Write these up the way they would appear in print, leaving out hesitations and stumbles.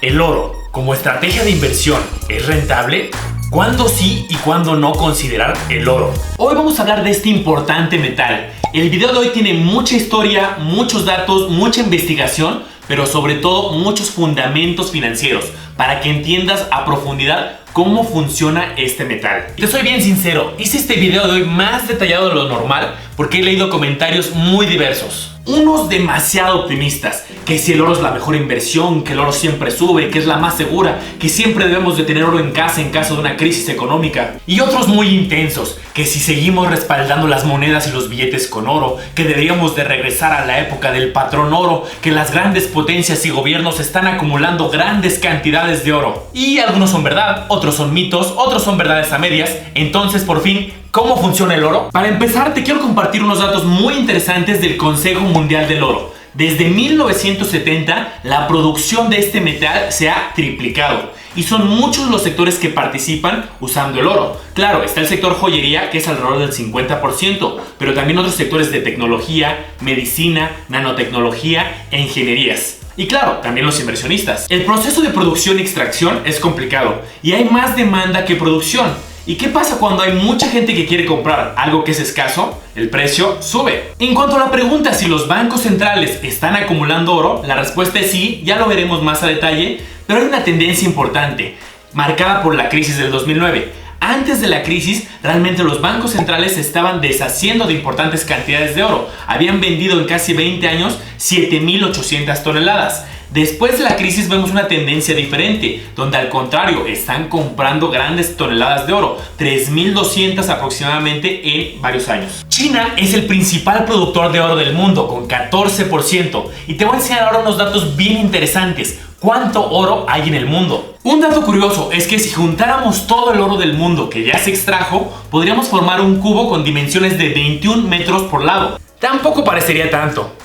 ¿El oro como estrategia de inversión es rentable? ¿Cuándo sí y cuándo no considerar el oro? Hoy vamos a hablar de este importante metal. El video de hoy tiene mucha historia, muchos datos, mucha investigación, pero sobre todo muchos fundamentos financieros para que entiendas a profundidad cómo funciona este metal. Te soy bien sincero, hice este video de hoy más detallado de lo normal porque he leído comentarios muy diversos. Unos demasiado optimistas, que si el oro es la mejor inversión, que el oro siempre sube, que es la más segura, que siempre debemos de tener oro en casa en caso de una crisis económica. Y otros muy intensos, que si seguimos respaldando las monedas y los billetes con oro, que deberíamos de regresar a la época del patrón oro, que las grandes potencias y gobiernos están acumulando grandes cantidades de oro. Y algunos son verdad, otros son mitos, otros son verdades a medias. Entonces, por fin, ¿cómo funciona el oro? Para empezar, te quiero compartir unos datos muy interesantes del Consejo Mundial del Oro. Desde 1970, la producción de este metal se ha triplicado y son muchos los sectores que participan usando el oro. Claro, está el sector joyería, que es alrededor del 50%, pero también otros sectores de tecnología, medicina, nanotecnología e ingenierías. Y claro, también los inversionistas. El proceso de producción y extracción es complicado y hay más demanda que producción. ¿Y qué pasa cuando hay mucha gente que quiere comprar algo que es escaso? El precio sube. En cuanto a la pregunta si los bancos centrales están acumulando oro, la respuesta es sí, ya lo veremos más a detalle, pero hay una tendencia importante, marcada por la crisis del 2009. Antes de la crisis, realmente los bancos centrales se estaban deshaciendo de importantes cantidades de oro. Habían vendido en casi 20 años 7.800 toneladas. Después de la crisis vemos una tendencia diferente, donde al contrario están comprando grandes toneladas de oro, 3.200 aproximadamente en varios años. China es el principal productor de oro del mundo, con 14%, y te voy a enseñar ahora unos datos bien interesantes. ¿Cuánto oro hay en el mundo? Un dato curioso es que si juntáramos todo el oro del mundo que ya se extrajo, podríamos formar un cubo con dimensiones de 21 metros por lado. Tampoco parecería tanto.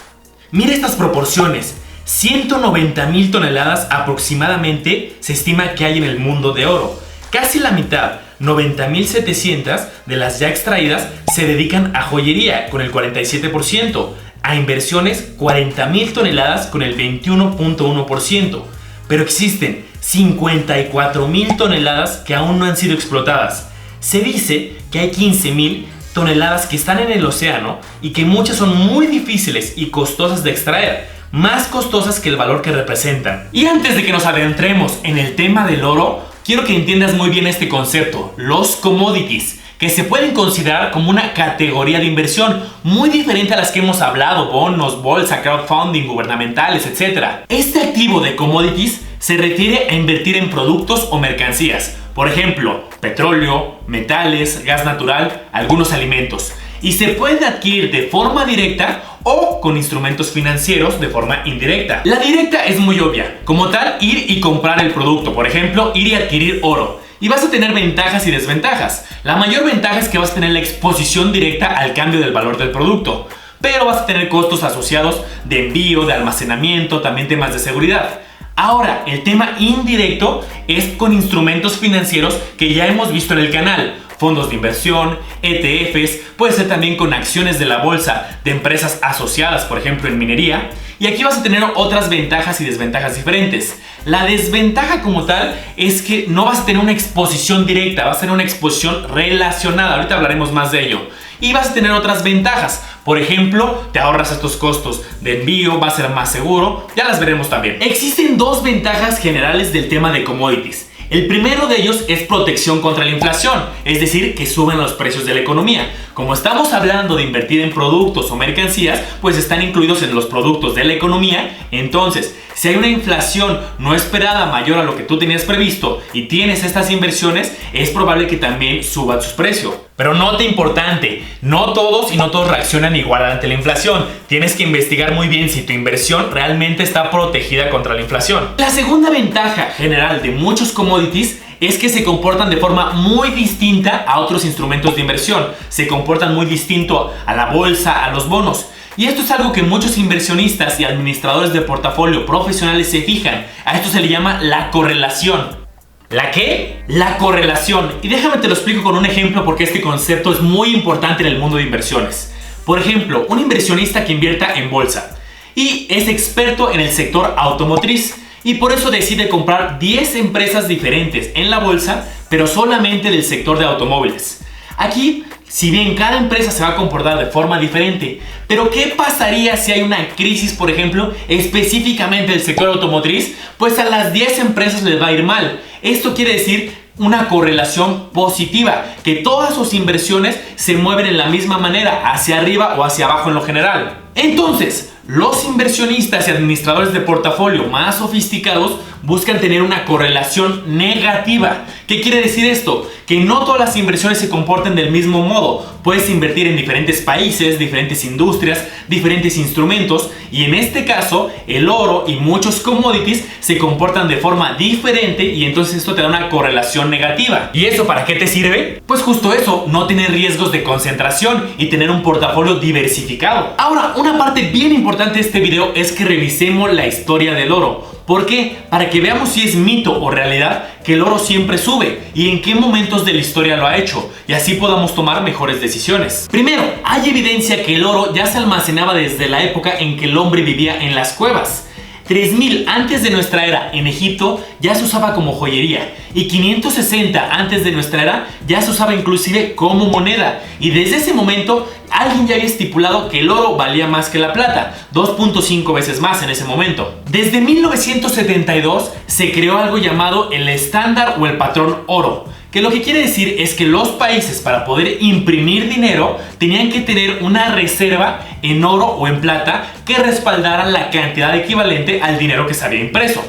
Mira estas proporciones. 190.000 toneladas aproximadamente se estima que hay en el mundo de oro. Casi la mitad, 90.700 de las ya extraídas, se dedican a joyería con el 47%, a inversiones 40.000 toneladas con el 21.1%. Pero existen 54.000 toneladas que aún no han sido explotadas. Se dice que hay 15.000 toneladas que están en el océano y que muchas son muy difíciles y costosas de extraer, más costosas que el valor que representan. Y antes de que nos adentremos en el tema del oro, quiero que entiendas muy bien este concepto, los commodities, que se pueden considerar como una categoría de inversión muy diferente a las que hemos hablado, bonos, bolsa, crowdfunding, gubernamentales, etc. Este activo de commodities se refiere a invertir en productos o mercancías, por ejemplo, petróleo, metales, gas natural, algunos alimentos, y se pueden adquirir de forma directa o con instrumentos financieros de forma indirecta. La directa es muy obvia, como tal, ir y comprar el producto, por ejemplo, ir y adquirir oro. Y vas a tener ventajas y desventajas. La mayor ventaja es que vas a tener la exposición directa al cambio del valor del producto, pero vas a tener costos asociados de envío, de almacenamiento, también temas de seguridad. Ahora, el tema indirecto es con instrumentos financieros que ya hemos visto en el canal. Fondos de inversión, ETFs, puede ser también con acciones de la bolsa de empresas asociadas, por ejemplo en minería. Y aquí vas a tener otras ventajas y desventajas diferentes. La desventaja como tal es que no vas a tener una exposición directa, vas a tener una exposición relacionada. Ahorita hablaremos más de ello. Y vas a tener otras ventajas. Por ejemplo, te ahorras estos costos de envío, va a ser más seguro. Ya las veremos también. Existen dos ventajas generales del tema de commodities. El primero de ellos es protección contra la inflación, es decir, que suben los precios de la economía. Como estamos hablando de invertir en productos o mercancías, pues están incluidos en los productos de la economía. Entonces, si hay una inflación no esperada mayor a lo que tú tenías previsto y tienes estas inversiones, es probable que también suban sus precios. Pero nota importante, no todos y no todos reaccionan igual ante la inflación. Tienes que investigar muy bien si tu inversión realmente está protegida contra la inflación. La segunda ventaja general de muchos commodities es que se comportan de forma muy distinta a otros instrumentos de inversión. Se comportan muy distinto a la bolsa, a los bonos. Y esto es algo que muchos inversionistas y administradores de portafolio profesionales se fijan. A esto se le llama la correlación. ¿La qué? La correlación. Y déjame te lo explico con un ejemplo porque este concepto es muy importante en el mundo de inversiones. Por ejemplo, un inversionista que invierta en bolsa y es experto en el sector automotriz y por eso decide comprar 10 empresas diferentes en la bolsa, pero solamente del sector de automóviles. Aquí, si bien cada empresa se va a comportar de forma diferente, pero ¿qué pasaría si hay una crisis, por ejemplo, específicamente del sector automotriz? Pues a las 10 empresas les va a ir mal. Esto quiere decir una correlación positiva, que todas sus inversiones se mueven en la misma manera, hacia arriba o hacia abajo en lo general. Entonces, los inversionistas y administradores de portafolio más sofisticados buscan tener una correlación negativa. ¿Qué quiere decir esto? Que no todas las inversiones se comporten del mismo modo. Puedes invertir en diferentes países, diferentes industrias, diferentes instrumentos, y en este caso el oro y muchos commodities se comportan de forma diferente, y entonces esto te da una correlación negativa. ¿Y eso para qué te sirve? Pues justo eso, no tener riesgos de concentración y tener un portafolio diversificado. Ahora, una parte bien importante de este video es que revisemos la historia del oro. ¿Por qué? Para que veamos si es mito o realidad que el oro siempre sube y en qué momentos de la historia lo ha hecho, y así podamos tomar mejores decisiones. Primero, hay evidencia que el oro ya se almacenaba desde la época en que el hombre vivía en las cuevas. 3000 antes de nuestra era en Egipto ya se usaba como joyería, y 560 antes de nuestra era ya se usaba inclusive como moneda, y desde ese momento alguien ya había estipulado que el oro valía más que la plata, 2.5 veces más en ese momento. Desde 1972 se creó algo llamado el estándar o el patrón oro, que lo que quiere decir es que los países, para poder imprimir dinero, tenían que tener una reserva en oro o en plata que respaldara la cantidad equivalente al dinero que se había impreso.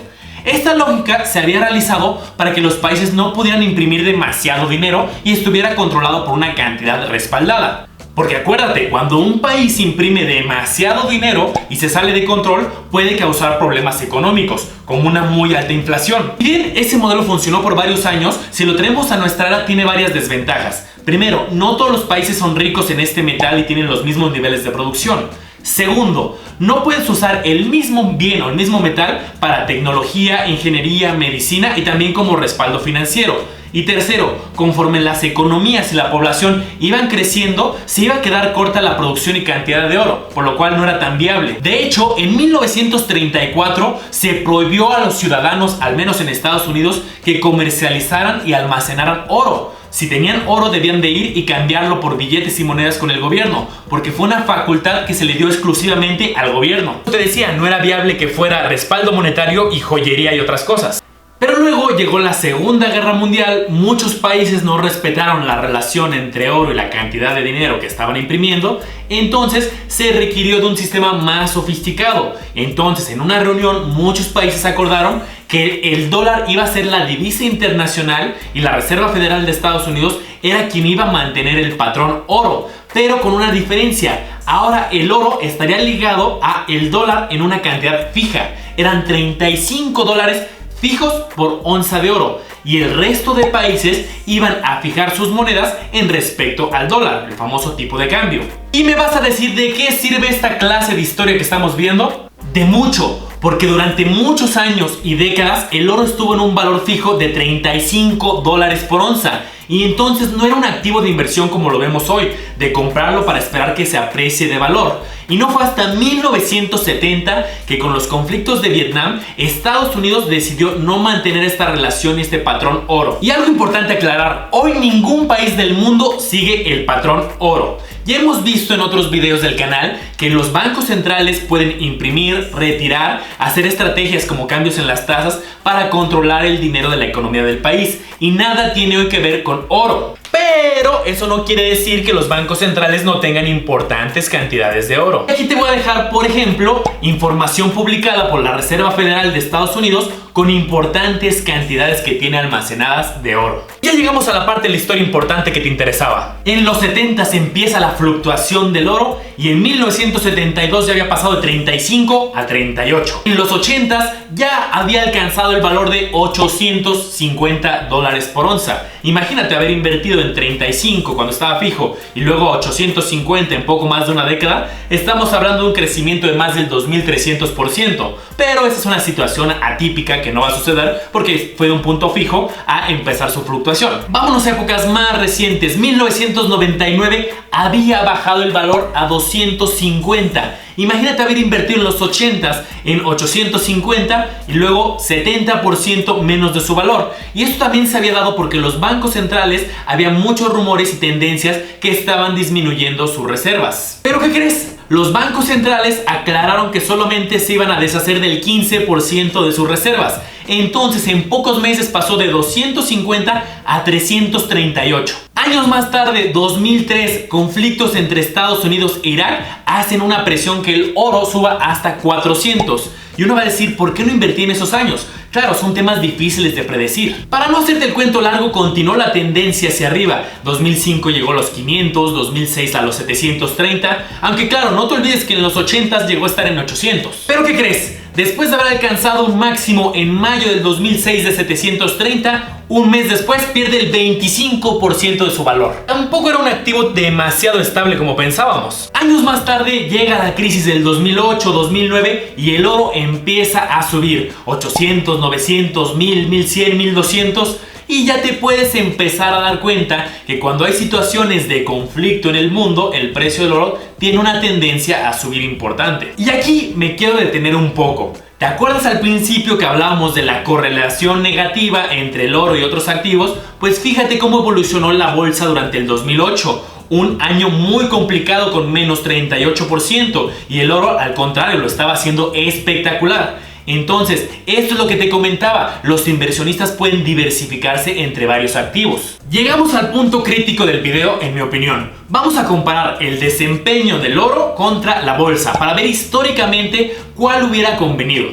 Esta lógica se había realizado para que los países no pudieran imprimir demasiado dinero y estuviera controlado por una cantidad respaldada. Porque acuérdate, cuando un país imprime demasiado dinero y se sale de control, puede causar problemas económicos, como una muy alta inflación. Y bien, ese modelo funcionó por varios años. Si lo tenemos a nuestra era, tiene varias desventajas. Primero, no todos los países son ricos en este metal y tienen los mismos niveles de producción. Segundo, no puedes usar el mismo bien o el mismo metal para tecnología, ingeniería, medicina y también como respaldo financiero. Y tercero, conforme las economías y la población iban creciendo, se iba a quedar corta la producción y cantidad de oro, por lo cual no era tan viable. De hecho, en 1934 se prohibió a los ciudadanos, al menos en Estados Unidos, que comercializaran y almacenaran oro. Si tenían oro, debían de ir y cambiarlo por billetes y monedas con el gobierno, porque fue una facultad que se le dio exclusivamente al gobierno. Te decía, no era viable que fuera respaldo monetario y joyería y otras cosas. Pero luego llegó la Segunda Guerra Mundial, muchos países no respetaron la relación entre oro y la cantidad de dinero que estaban imprimiendo, entonces se requirió de un sistema más sofisticado. Entonces, en una reunión, muchos países acordaron que el dólar iba a ser la divisa internacional y la Reserva Federal de Estados Unidos era quien iba a mantener el patrón oro, pero con una diferencia. Ahora el oro estaría ligado a el dólar en una cantidad fija, eran 35 dólares fijos por onza de oro, y el resto de países iban a fijar sus monedas en respecto al dólar, el famoso tipo de cambio. ¿Y me vas a decir de qué sirve esta clase de historia que estamos viendo? De mucho, porque durante muchos años y décadas el oro estuvo en un valor fijo de 35 dólares por onza, y entonces no era un activo de inversión como lo vemos hoy, de comprarlo para esperar que se aprecie de valor. Y no fue hasta 1970 que, con los conflictos de Vietnam, Estados Unidos decidió no mantener esta relación y este patrón oro. Y algo importante aclarar, hoy ningún país del mundo sigue el patrón oro. Ya hemos visto en otros videos del canal que los bancos centrales pueden imprimir, retirar, hacer estrategias como cambios en las tasas para controlar el dinero de la economía del país, y nada tiene hoy que ver con oro. Pero eso no quiere decir que los bancos centrales no tengan importantes cantidades de oro. Aquí te voy a dejar, por ejemplo, información publicada por la Reserva Federal de Estados Unidos con importantes cantidades que tiene almacenadas de oro. Ya llegamos a la parte de la historia importante que te interesaba. En los 70s empieza la fluctuación del oro, y en 1972 ya había pasado de 35 a 38. En los 80s ya había alcanzado el valor de 850 dólares por onza. Imagínate haber invertido en 35 cuando estaba fijo y luego 850 en poco más de una década. Estamos hablando de un crecimiento de más del 2300%. Pero esa es una situación atípica que no va a suceder porque fue de un punto fijo a empezar su fluctuación. Vámonos a épocas más recientes. 1999 había bajado el valor a $200 250. Imagínate haber invertido en los 80s en 850 y luego 70% menos de su valor. Y esto también se había dado porque los bancos centrales había muchos rumores y tendencias que estaban disminuyendo sus reservas. ¿Pero qué crees? Los bancos centrales aclararon que solamente se iban a deshacer del 15% de sus reservas. Entonces en pocos meses pasó de 250 a 338. Años más tarde, 2003, conflictos entre Estados Unidos e Irak hacen una presión que el oro suba hasta 400. Y uno va a decir, ¿por qué no invertí en esos años? Claro, son temas difíciles de predecir. Para no hacerte el cuento largo, continuó la tendencia hacia arriba. 2005 llegó a los 500, 2006 a los 730. Aunque claro, no te olvides que en los 80s llegó a estar en 800. ¿Pero qué crees? Después de haber alcanzado un máximo en mayo del 2006 de 730, un mes después pierde el 25% de su valor. Tampoco era un activo demasiado estable como pensábamos. Años más tarde llega la crisis del 2008-2009 y el oro empieza a subir. 800, 900, 1000, 1100, 1200... Y ya te puedes empezar a dar cuenta que cuando hay situaciones de conflicto en el mundo, el precio del oro tiene una tendencia a subir importante. Y aquí me quiero detener un poco. ¿Te acuerdas al principio que hablábamos de la correlación negativa entre el oro y otros activos? Pues fíjate cómo evolucionó la bolsa durante el 2008. Un año muy complicado con menos 38%. Y el oro, al contrario, lo estaba haciendo espectacular. Entonces, esto es lo que te comentaba, los inversionistas pueden diversificarse entre varios activos. Llegamos al punto crítico del video, en mi opinión. Vamos a comparar el desempeño del oro contra la bolsa para ver históricamente cuál hubiera convenido.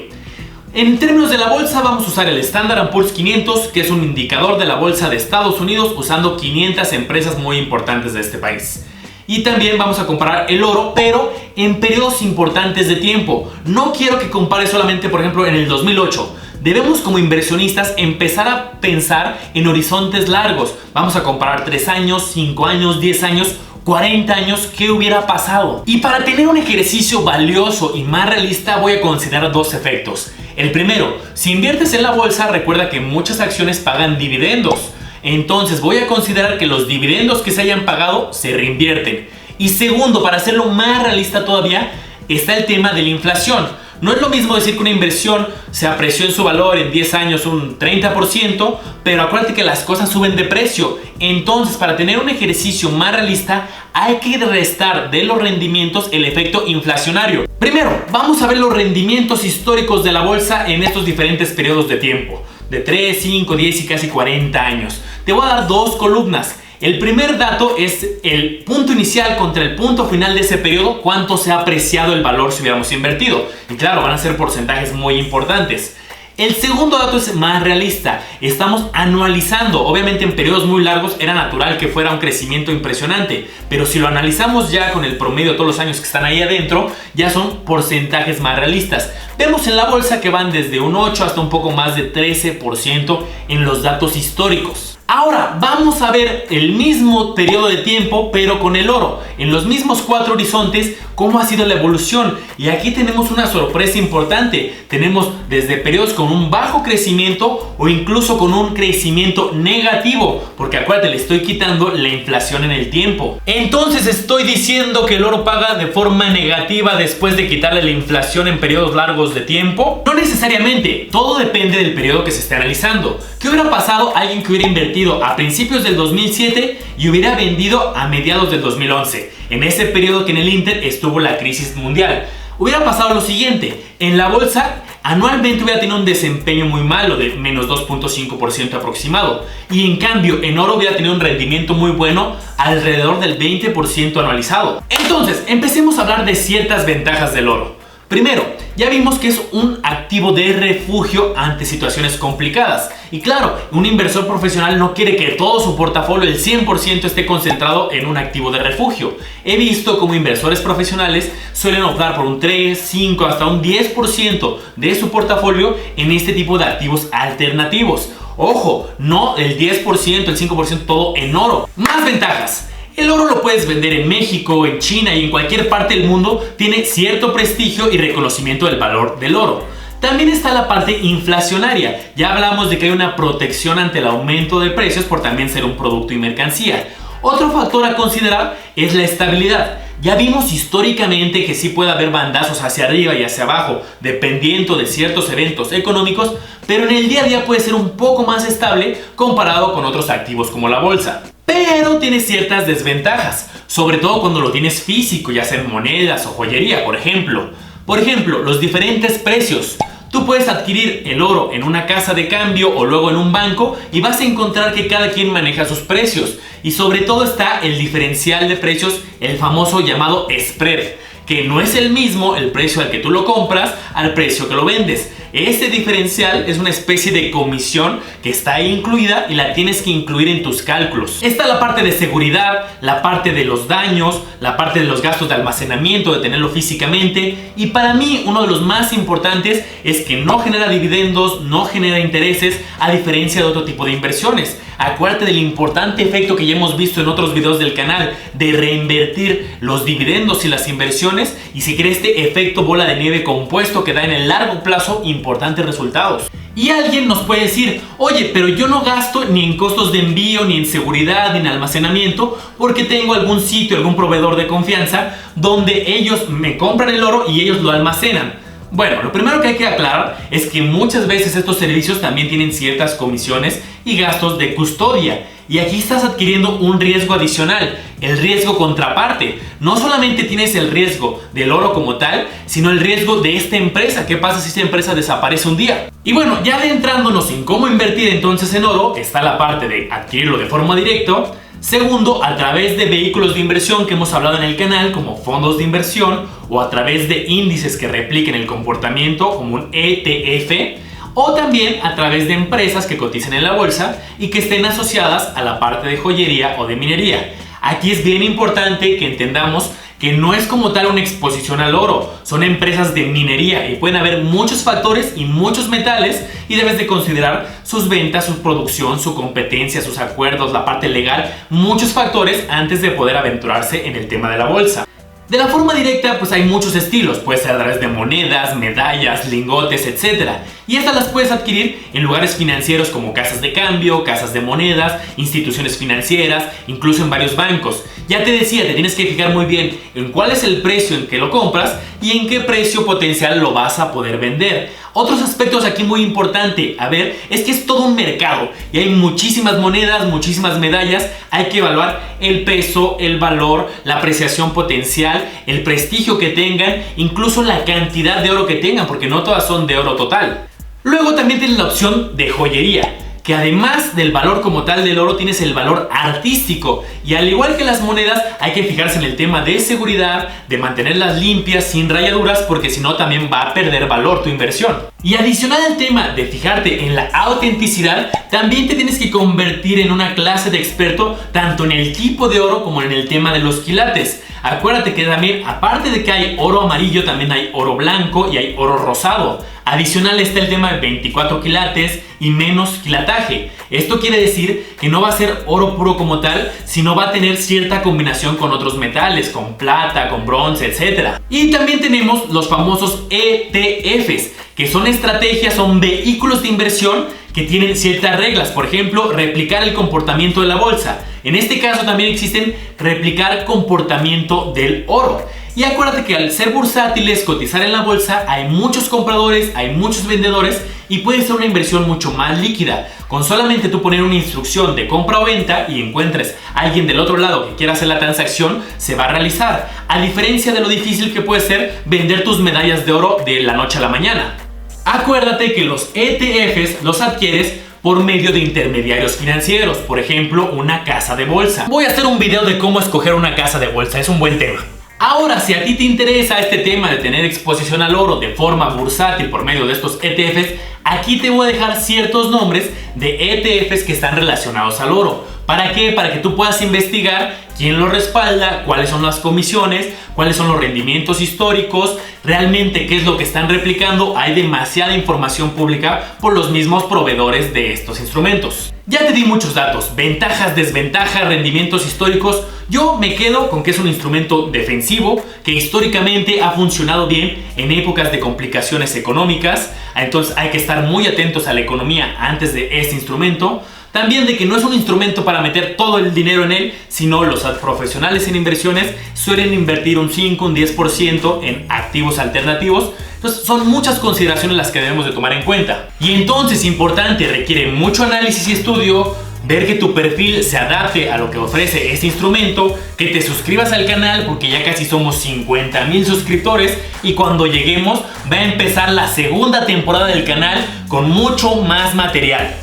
En términos de la bolsa vamos a usar el Standard & Poor's 500, que es un indicador de la bolsa de Estados Unidos usando 500 empresas muy importantes de este país. Y también vamos a comparar el oro, pero en periodos importantes de tiempo. No quiero que compares solamente, por ejemplo, en el 2008. Debemos como inversionistas empezar a pensar en horizontes largos. Vamos a comparar 3 años, 5 años, 10 años, 40 años, ¿qué hubiera pasado? Y para tener un ejercicio valioso y más realista voy a considerar dos efectos. El primero, si inviertes en la bolsa, recuerda que muchas acciones pagan dividendos. Entonces voy a considerar que los dividendos que se hayan pagado se reinvierten. Y segundo, para hacerlo más realista todavía, está el tema de la inflación. No es lo mismo decir que una inversión se apreció en su valor en 10 años un 30%, pero acuérdate que las cosas suben de precio. Entonces, para tener un ejercicio más realista, hay que restar de los rendimientos el efecto inflacionario. Primero, vamos a ver los rendimientos históricos de la bolsa en estos diferentes periodos de tiempo. De 3, 5, 10 y casi 40 años. Te voy a dar dos columnas. El primer dato es el punto inicial contra el punto final de ese periodo, cuánto se ha apreciado el valor si hubiéramos invertido. Y claro, van a ser porcentajes muy importantes. El segundo dato es más realista. Estamos anualizando. Obviamente en periodos muy largos era natural que fuera un crecimiento impresionante, pero si lo analizamos ya con el promedio de todos los años que están ahí adentro, ya son porcentajes más realistas. Vemos en la bolsa que van desde un 8 hasta un poco más de 13% en los datos históricos. Ahora vamos a ver el mismo periodo de tiempo pero con el oro, en los mismos 4 horizontes, cómo ha sido la evolución. Y aquí tenemos una sorpresa importante. Tenemos desde periodos con un bajo crecimiento o incluso con un crecimiento negativo, porque acuérdate, le estoy quitando la inflación en el tiempo. Entonces estoy diciendo que el oro paga de forma negativa después de quitarle la inflación en periodos largos de tiempo. No necesariamente, todo depende del periodo que se esté analizando. ¿Qué hubiera pasado a alguien que hubiera invertido a principios del 2007 y hubiera vendido a mediados del 2011? En ese periodo que en el Inter estuvo la crisis mundial. Hubiera pasado lo siguiente: en la bolsa anualmente hubiera tenido un desempeño muy malo de menos 2.5% aproximado, y en cambio en oro hubiera tenido un rendimiento muy bueno alrededor del 20% anualizado. Entonces empecemos a hablar de ciertas ventajas del oro. Primero, ya vimos que es un activo de refugio ante situaciones complicadas. Y claro, un inversor profesional no quiere que todo su portafolio, el 100%, esté concentrado en un activo de refugio. He visto como inversores profesionales suelen optar por un 3, 5, hasta un 10% de su portafolio en este tipo de activos alternativos. Ojo, no el 10%, el 5%, todo en oro. Más ventajas. El oro lo puedes vender en México, en China y en cualquier parte del mundo. Tiene cierto prestigio y reconocimiento del valor del oro. También está la parte inflacionaria. Ya hablamos de que hay una protección ante el aumento de precios por también ser un producto y mercancía. Otro factor a considerar es la estabilidad. Ya vimos históricamente que sí puede haber bandazos hacia arriba y hacia abajo, dependiendo de ciertos eventos económicos, pero en el día a día puede ser un poco más estable comparado con otros activos como la bolsa. Pero tiene ciertas desventajas, sobre todo cuando lo tienes físico, ya sea en monedas o joyería, por ejemplo. Por ejemplo, los diferentes precios. Tú puedes adquirir el oro en una casa de cambio o luego en un banco y vas a encontrar que cada quien maneja sus precios. Y sobre todo está el diferencial de precios, el famoso llamado spread, que no es el mismo el precio al que tú lo compras al precio que lo vendes. Este diferencial es una especie de comisión que está ahí incluida y la tienes que incluir en tus cálculos. Está la parte de seguridad, la parte de los daños, la parte de los gastos de almacenamiento, de tenerlo físicamente, y para mí uno de los más importantes es que no genera dividendos, no genera intereses, a diferencia de otro tipo de inversiones. Acuérdate del importante efecto que ya hemos visto en otros videos del canal de reinvertir los dividendos y las inversiones, y se crea este efecto bola de nieve compuesto que da en el largo plazo importantes resultados. Y alguien nos puede decir, oye, pero yo no gasto ni en costos de envío, ni en seguridad, ni en almacenamiento, porque tengo algún sitio, algún proveedor de confianza donde ellos me compran el oro y ellos lo almacenan. Bueno, lo primero que hay que aclarar es que muchas veces estos servicios también tienen ciertas comisiones y gastos de custodia. Y aquí estás adquiriendo un riesgo adicional, el riesgo contraparte. No solamente tienes el riesgo del oro como tal, sino el riesgo de esta empresa. ¿Qué pasa si esta empresa desaparece un día? Y bueno, ya adentrándonos en cómo invertir entonces en oro, está la parte de adquirirlo de forma directa. Segundo, a través de vehículos de inversión que hemos hablado en el canal, como fondos de inversión, o a través de índices que repliquen el comportamiento, como un ETF, o también a través de empresas que cotizan en la bolsa y que estén asociadas a la parte de joyería o de minería. Aquí es bien importante que entendamos que no es como tal una exposición al oro, son empresas de minería y pueden haber muchos factores y muchos metales, y debes de considerar sus ventas, su producción, su competencia, sus acuerdos, la parte legal, muchos factores antes de poder aventurarse en el tema de la bolsa. De la forma directa, pues hay muchos estilos, puede ser a través de monedas, medallas, lingotes, etc. Y estas las puedes adquirir en lugares financieros como casas de cambio, casas de monedas, instituciones financieras, incluso en varios bancos. Ya te decía, te tienes que fijar muy bien en cuál es el precio en que lo compras y en qué precio potencial lo vas a poder vender. Otros aspectos aquí muy importante a ver es que es todo un mercado y hay muchísimas monedas, muchísimas medallas. Hay que evaluar el peso, el valor, la apreciación potencial, el prestigio que tengan, incluso la cantidad de oro que tengan, porque no todas son de oro total. Luego también tienes la opción de joyería, que además del valor como tal del oro tienes el valor artístico, y al igual que las monedas hay que fijarse en el tema de seguridad, de mantenerlas limpias, sin rayaduras, porque si no también va a perder valor tu inversión. Y adicional al tema de fijarte en la autenticidad, también te tienes que convertir en una clase de experto tanto en el tipo de oro como en el tema de los quilates. Acuérdate que también, aparte de que hay oro amarillo, también hay oro blanco y hay oro rosado. Adicional está el tema de 24 quilates y menos quilataje. Esto quiere decir que no va a ser oro puro como tal, sino va a tener cierta combinación con otros metales, con plata, con bronce, etc. Y también tenemos los famosos ETFs, que son estrategias, son vehículos de inversión que tienen ciertas reglas. Por ejemplo, replicar el comportamiento de la bolsa. En este caso también existen replicar comportamiento del oro. Y acuérdate que al ser bursátiles, cotizar en la bolsa, hay muchos compradores, hay muchos vendedores y puede ser una inversión mucho más líquida. Con solamente tú poner una instrucción de compra o venta y encuentres a alguien del otro lado que quiera hacer la transacción, se va a realizar. A diferencia de lo difícil que puede ser vender tus medallas de oro de la noche a la mañana. Acuérdate que los ETFs los adquieres por medio de intermediarios financieros, por ejemplo, una casa de bolsa. Voy a hacer un video de cómo escoger una casa de bolsa, es un buen tema. Ahora, si a ti te interesa este tema de tener exposición al oro de forma bursátil por medio de estos ETFs, aquí te voy a dejar ciertos nombres de ETFs que están relacionados al oro. ¿Para qué? Para que tú puedas investigar quién lo respalda, cuáles son las comisiones, cuáles son los rendimientos históricos, realmente qué es lo que están replicando. Hay demasiada información pública por los mismos proveedores de estos instrumentos. Ya te di muchos datos, ventajas, desventajas, rendimientos históricos. Yo me quedo con que es un instrumento defensivo que históricamente ha funcionado bien en épocas de complicaciones económicas. Entonces hay que estar muy atentos a la economía antes de este instrumento. También de que no es un instrumento para meter todo el dinero en él, sino los profesionales en inversiones suelen invertir un 5, un 10% en activos alternativos. Entonces son muchas consideraciones las que debemos de tomar en cuenta. Y entonces, importante, requiere mucho análisis y estudio, ver que tu perfil se adapte a lo que ofrece este instrumento, que te suscribas al canal porque ya casi somos 50,000 suscriptores y cuando lleguemos va a empezar la segunda temporada del canal con mucho más material.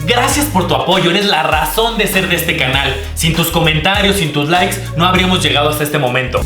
Gracias por tu apoyo, eres la razón de ser de este canal. Sin tus comentarios, sin tus likes, no habríamos llegado hasta este momento.